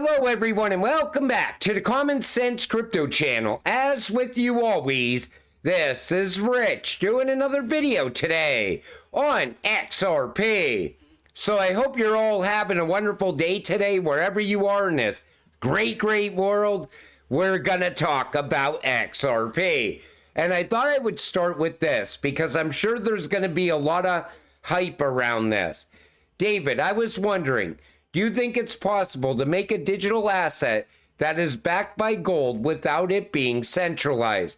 Hello everyone and welcome back to the Common Sense Crypto channel. As with you always, this is Rich doing another video today on XRP. So I hope you're all having a wonderful day today wherever you are in this great world. We're gonna talk about XRP. And I thought I would start with this because I'm sure there's gonna be a lot of hype around this. David, I was wondering, do you think it's possible to make a digital asset that is backed by gold without it being centralized?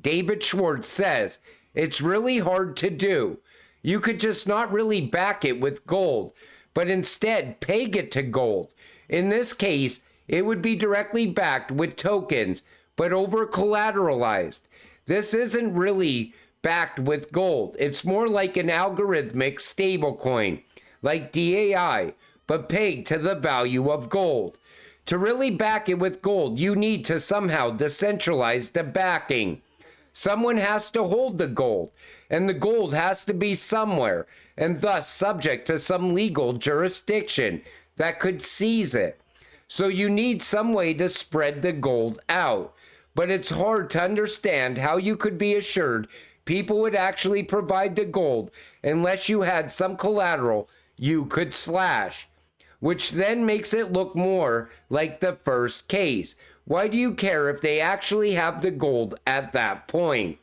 David Schwartz says, it's really hard to do. You could just not really back it with gold, but instead peg it to gold. In this case, it would be directly backed with tokens, but over collateralized. This isn't really backed with gold. It's more like an algorithmic stablecoin, like DAI, but pegged to the value of gold. To really back it with gold, you need to somehow decentralize the backing. Someone has to hold the gold, and the gold has to be somewhere, and thus subject to some legal jurisdiction that could seize it. So you need some way to spread the gold out. But it's hard to understand how you could be assured people would actually provide the gold unless you had some collateral you could slash, which then makes it look more like the first case. Why do you care if they actually have the gold at that point?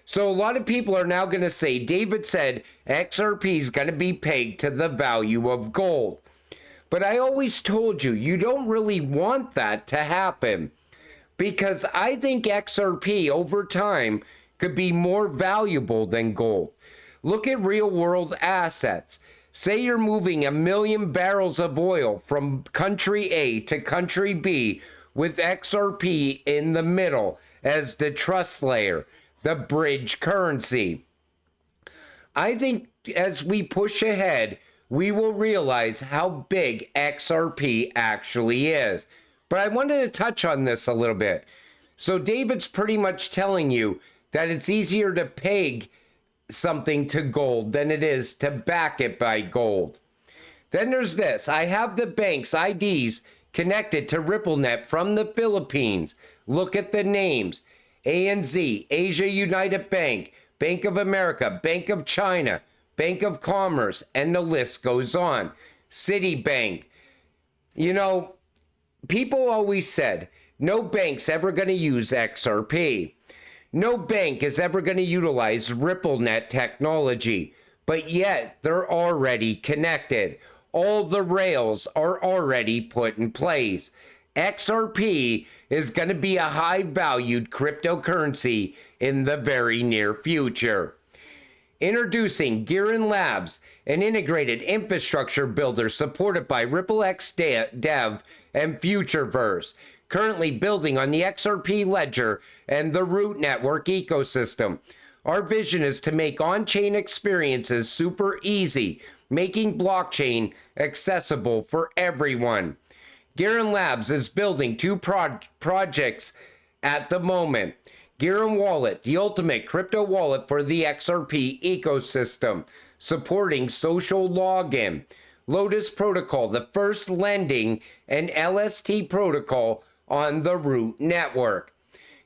So a lot of people are now going to say, David said XRP is going to be pegged to the value of gold. But I always told you, you don't really want that to happen, because I think XRP over time could be more valuable than gold. Look at real world assets. Say you're moving 1 million barrels of oil from country A to country B with XRP in the middle as the trust layer, the bridge currency. I think as we push ahead, we will realize how big XRP actually is. But I wanted to touch on this a little bit. So David's pretty much telling you that it's easier to peg something to gold than it is to back it by gold. Then there's this. I have the bank's IDs connected to RippleNet from the Philippines. Look at the names. ANZ, Asia United Bank, Bank of America, Bank of China, Bank of Commerce, and the list goes on. Citibank. You know, people always said, no bank's ever going to use XRP. No bank is ever going to utilize RippleNet technology, but yet they're already connected. All the rails are already put in place. XRP is going to be a high-valued cryptocurrency in the very near future. Introducing Girin Labs, an integrated infrastructure builder supported by RippleX Dev and Futureverse, currently building on the XRP ledger and the Root network ecosystem. Our vision is to make on-chain experiences super easy, making blockchain accessible for everyone. Girin Labs is building two projects at the moment. Girin Wallet, the ultimate crypto wallet for the XRP ecosystem, supporting social login. Lotus Protocol, the first lending and LST protocol on the Root network.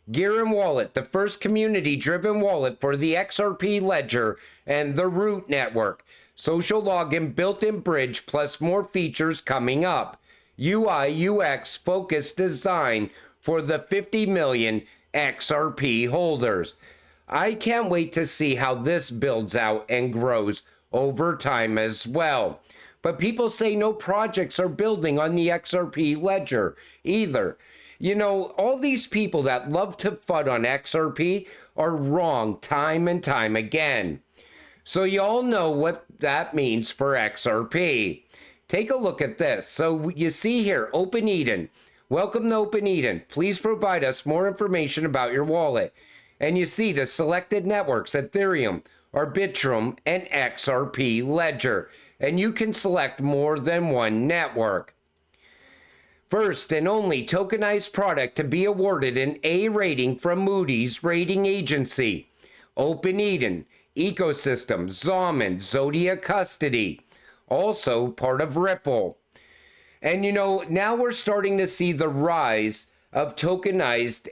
Girin Wallet, the first community-driven wallet for the XRP ledger and the Root network. Social login, built-in bridge, plus more features coming up. UI UX focused design for the 50 million XRP holders. I can't wait to see how this builds out and grows over time as well. But people say no projects are building on the XRP ledger either. You know, all these people that love to FUD on XRP are wrong time and time again. So you all know what that means for XRP. Take a look at this. So you see here, Open Eden. Welcome to Open Eden. Please provide us more information about your wallet. And you see the selected networks, Ethereum, Arbitrum, and XRP Ledger. And you can select more than one network. First and only tokenized product to be awarded an A rating from Moody's rating agency. Open Eden, Ecosystem, Zomin, Zodia Custody. Also part of Ripple. And, now we're starting to see the rise of tokenized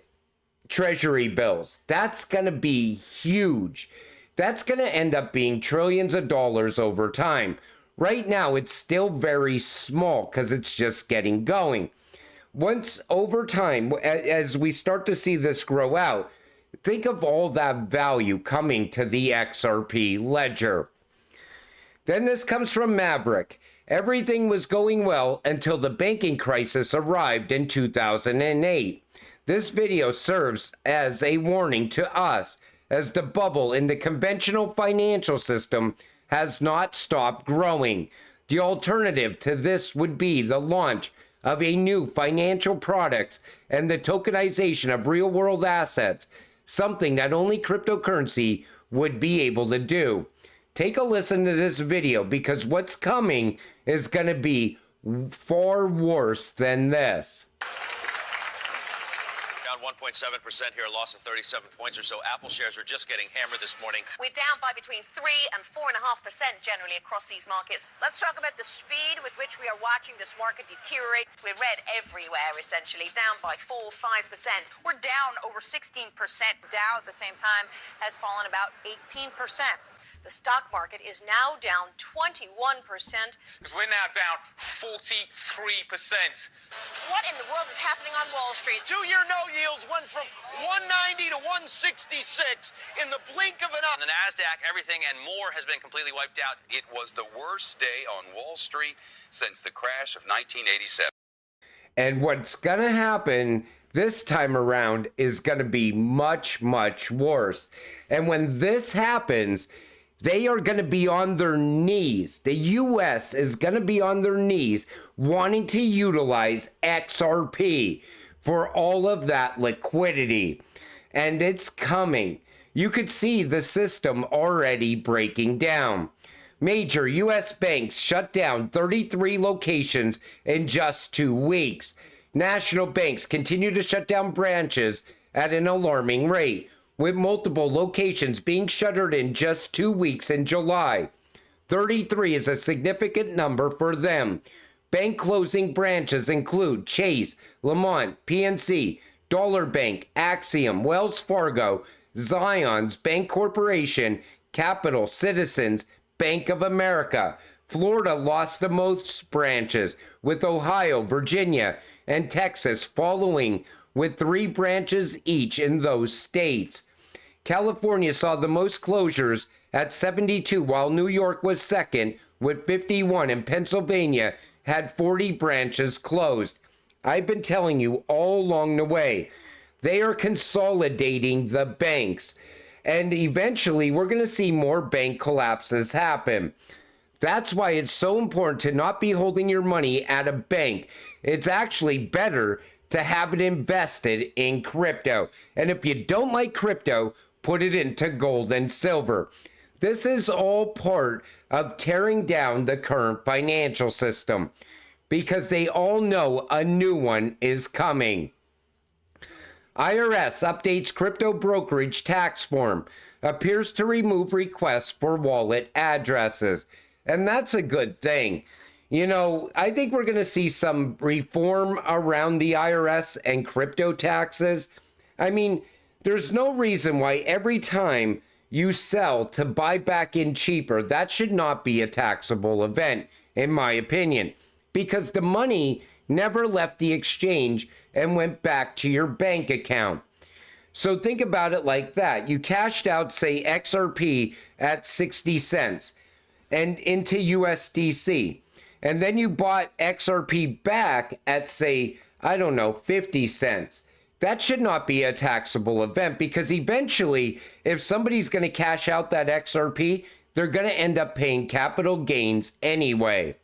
treasury bills. That's going to be huge. That's going to end up being trillions of dollars over time. Right now, it's still very small because it's just getting going. Once over time, as we start to see this grow out, think of all that value coming to the XRP ledger. Then this comes from Maverick. Everything was going well until the banking crisis arrived in 2008. This video serves as a warning to us as the bubble in the conventional financial system has not stopped growing. The alternative to this would be the launch of a new financial products and the tokenization of real-world assets, something that only cryptocurrency would be able to do. Take a listen to this video because what's coming is going to be far worse than this. Down 1.7% here, a loss of 37 points or so. Apple shares are just getting hammered this morning. We're down by between 3 and 4.5% generally across these markets. Let's talk about the speed with which we are watching this market deteriorate. We're red everywhere, essentially, down by 4-5%. We're down over 16%. Dow at the same time has fallen about 18%. The stock market is now down 21%. Because we're now down 43%. What in the world is happening on Wall Street? Two-year note yields went from 190 to 166 in the blink of an eye. On the NASDAQ, everything and more has been completely wiped out. It was the worst day on Wall Street since the crash of 1987. And what's going to happen this time around is going to be much, much worse. And when this happens, they are going to be on their knees. The U.S. is going to be on their knees wanting to utilize XRP for all of that liquidity. And it's coming. You could see the system already breaking down. Major U.S. banks shut down 33 locations in just 2 weeks. National banks continue to shut down branches at an alarming rate, with multiple locations being shuttered in just 2 weeks in July. 33 is a significant number for them. Bank closing branches include Chase, Lamont, PNC, Dollar Bank, Axiom, Wells Fargo, Zions Bank Corporation, Capital, Citizens, Bank of America. Florida lost the most branches, with Ohio, Virginia, and Texas following with 3 branches each in those states. California saw the most closures at 72, while New York was second with 51, and Pennsylvania had 40 branches closed. I've been telling you all along the way, they are consolidating the banks, and eventually we're going to see more bank collapses happen. That's why it's so important to not be holding your money at a bank. It's actually better to have it invested in crypto. And if you don't like crypto, put it into gold and silver. This is all part of tearing down the current financial system because they all know a new one is coming. IRS updates crypto brokerage tax form, appears to remove requests for wallet addresses. And that's a good thing. I think we're going to see some reform around the IRS and crypto taxes. I mean, there's no reason why every time you sell to buy back in cheaper, that should not be a taxable event, in my opinion, because the money never left the exchange and went back to your bank account. So think about it like that. You cashed out, say, XRP at 60 cents and into USDC. And then you bought XRP back at, say, 50 cents. That should not be a taxable event because eventually, if somebody's going to cash out that XRP, they're going to end up paying capital gains anyway.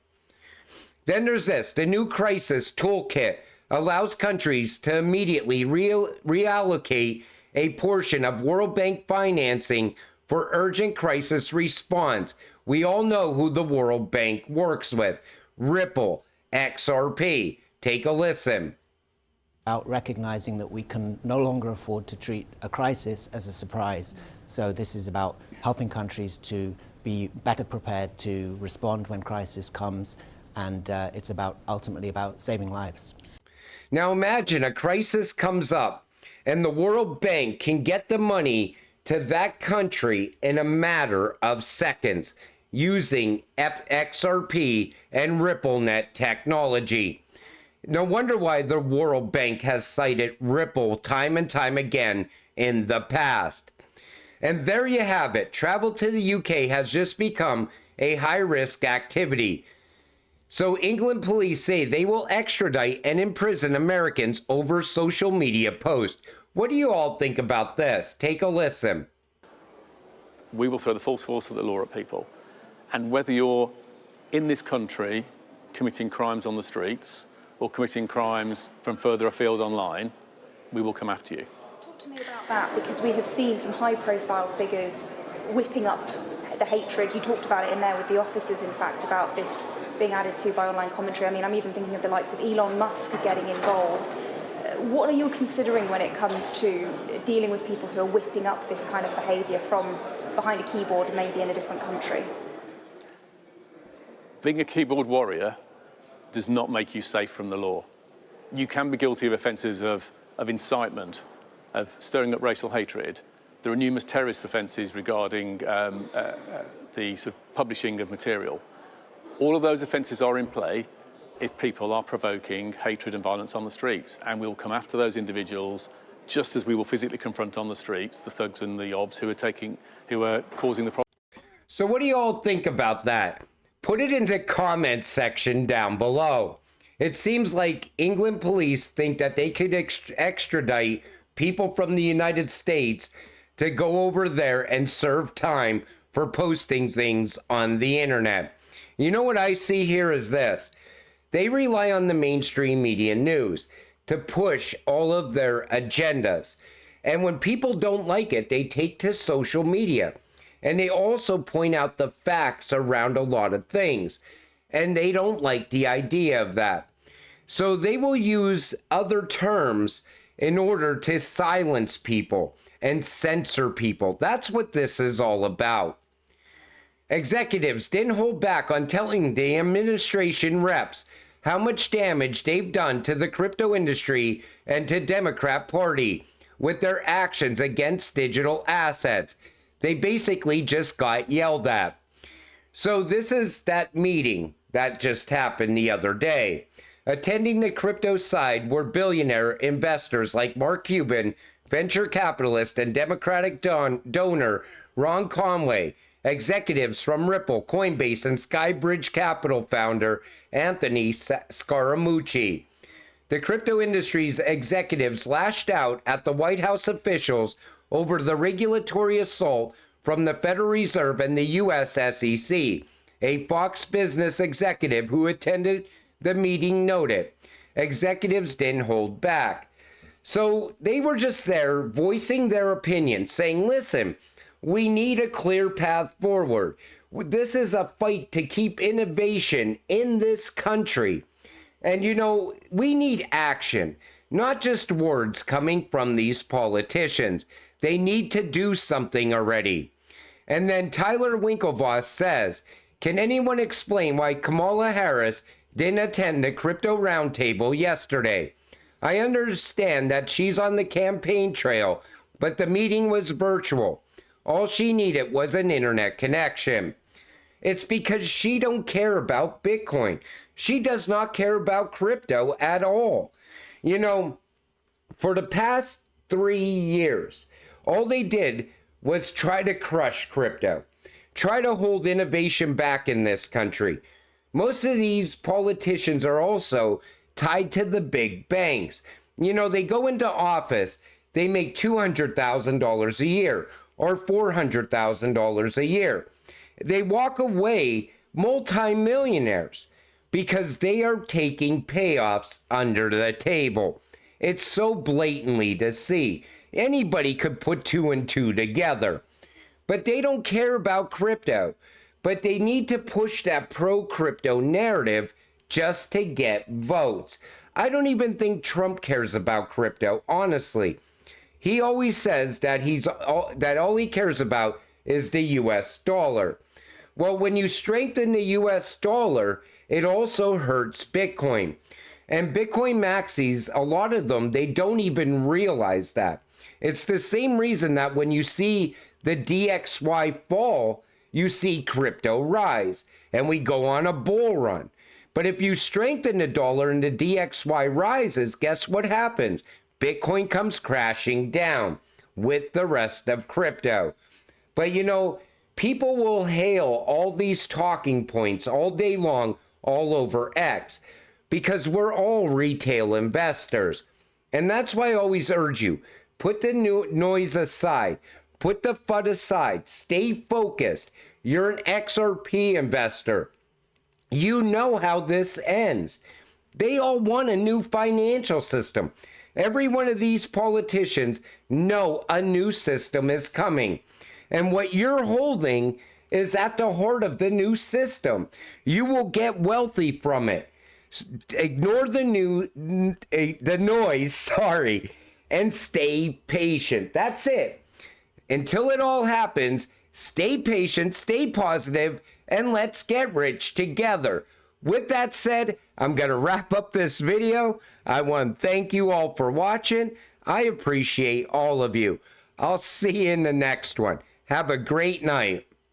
Then there's this. The new crisis toolkit allows countries to immediately reallocate a portion of World Bank financing for urgent crisis response. We all know who the World Bank works with. Ripple, XRP. Take a listen. About recognizing that we can no longer afford to treat a crisis as a surprise. So this is about helping countries to be better prepared to respond when crisis comes and it's ultimately about saving lives. Now imagine a crisis comes up and the World Bank can get the money to that country in a matter of seconds using XRP and RippleNet technology. No wonder why the World Bank has cited Ripple time and time again in the past. And there you have it. Travel to the UK has just become a high-risk activity. So England police say they will extradite and imprison Americans over social media posts. What do you all think about this? Take a listen. We will throw the full force of the law at people. And whether you're in this country committing crimes on the streets or committing crimes from further afield online, we will come after you. Talk to me about that, because we have seen some high-profile figures whipping up the hatred. You talked about it in there with the officers, in fact, about this being added to by online commentary. I mean, I'm even thinking of the likes of Elon Musk getting involved. What are you considering when it comes to dealing with people who are whipping up this kind of behaviour from behind a keyboard, maybe in a different country? Being a keyboard warrior does not make you safe from the law. You can be guilty of offences of incitement, of stirring up racial hatred. There are numerous terrorist offences regarding the sort of publishing of material. All of those offences are in play if people are provoking hatred and violence on the streets, and we'll come after those individuals just as we will physically confront on the streets the thugs and the obs who are causing the problem. So what do you all think about that? Put it in the comments section down below. It seems like England police think that they could extradite people from the United States to go over there and serve time for posting things on the internet. You know what I see here is this. They rely on the mainstream media news to push all of their agendas. And when people don't like it, they take to social media. And they also point out the facts around a lot of things. And they don't like the idea of that. So they will use other terms in order to silence people and censor people. That's what this is all about. Executives didn't hold back on telling the administration reps how much damage they've done to the crypto industry and to Democrat Party with their actions against digital assets. They basically just got yelled at. So this is that meeting that just happened the other day. Attending the crypto side were billionaire investors like Mark Cuban, venture capitalist and Democratic donor Ron Conway, executives from Ripple, Coinbase, and Skybridge Capital founder Anthony Scaramucci. The crypto industry's executives lashed out at the White House officials over the regulatory assault from the Federal Reserve and the U.S. SEC. A Fox Business executive who attended the meeting noted, executives didn't hold back. So they were just there voicing their opinion, saying, listen, we need a clear path forward. This is a fight to keep innovation in this country. And, you know, we need action, not just words coming from these politicians. They need to do something already. And then Tyler Winklevoss says, can anyone explain why Kamala Harris didn't attend the crypto roundtable yesterday? I understand that she's on the campaign trail, but the meeting was virtual. All she needed was an internet connection. It's because she don't care about Bitcoin. She does not care about crypto at all. You know, for the past 3 years, all they did was try to crush crypto, try to hold innovation back in this country. Most of these politicians are also tied to the big banks. You know, they go into office, they make $200,000 a year or $400,000 a year. They walk away multimillionaires because they are taking payoffs under the table. It's so blatantly to see. Anybody could put 2 and 2 together. But they don't care about crypto. But they need to push that pro-crypto narrative just to get votes. I don't even think Trump cares about crypto, honestly. He always says that all he cares about is the US dollar. Well, when you strengthen the US dollar, it also hurts Bitcoin. And Bitcoin maxis, a lot of them, they don't even realize that. It's the same reason that when you see the DXY fall, you see crypto rise, and we go on a bull run. But if you strengthen the dollar and the DXY rises, guess what happens? Bitcoin comes crashing down with the rest of crypto. But you know, people will hail all these talking points all day long all over X because we're all retail investors. And that's why I always urge you, put the noise aside, put the FUD aside, stay focused. You're an XRP investor. You know how this ends. They all want a new financial system. Every one of these politicians know a new system is coming. And what you're holding is at the heart of the new system. You will get wealthy from it. Ignore the noise, and stay patient. That's it. Until it all happens, stay patient, stay positive, and let's get rich together. With that said, I'm going to wrap up this video. I want to thank you all for watching. I appreciate all of you. I'll see you in the next one. Have a great night.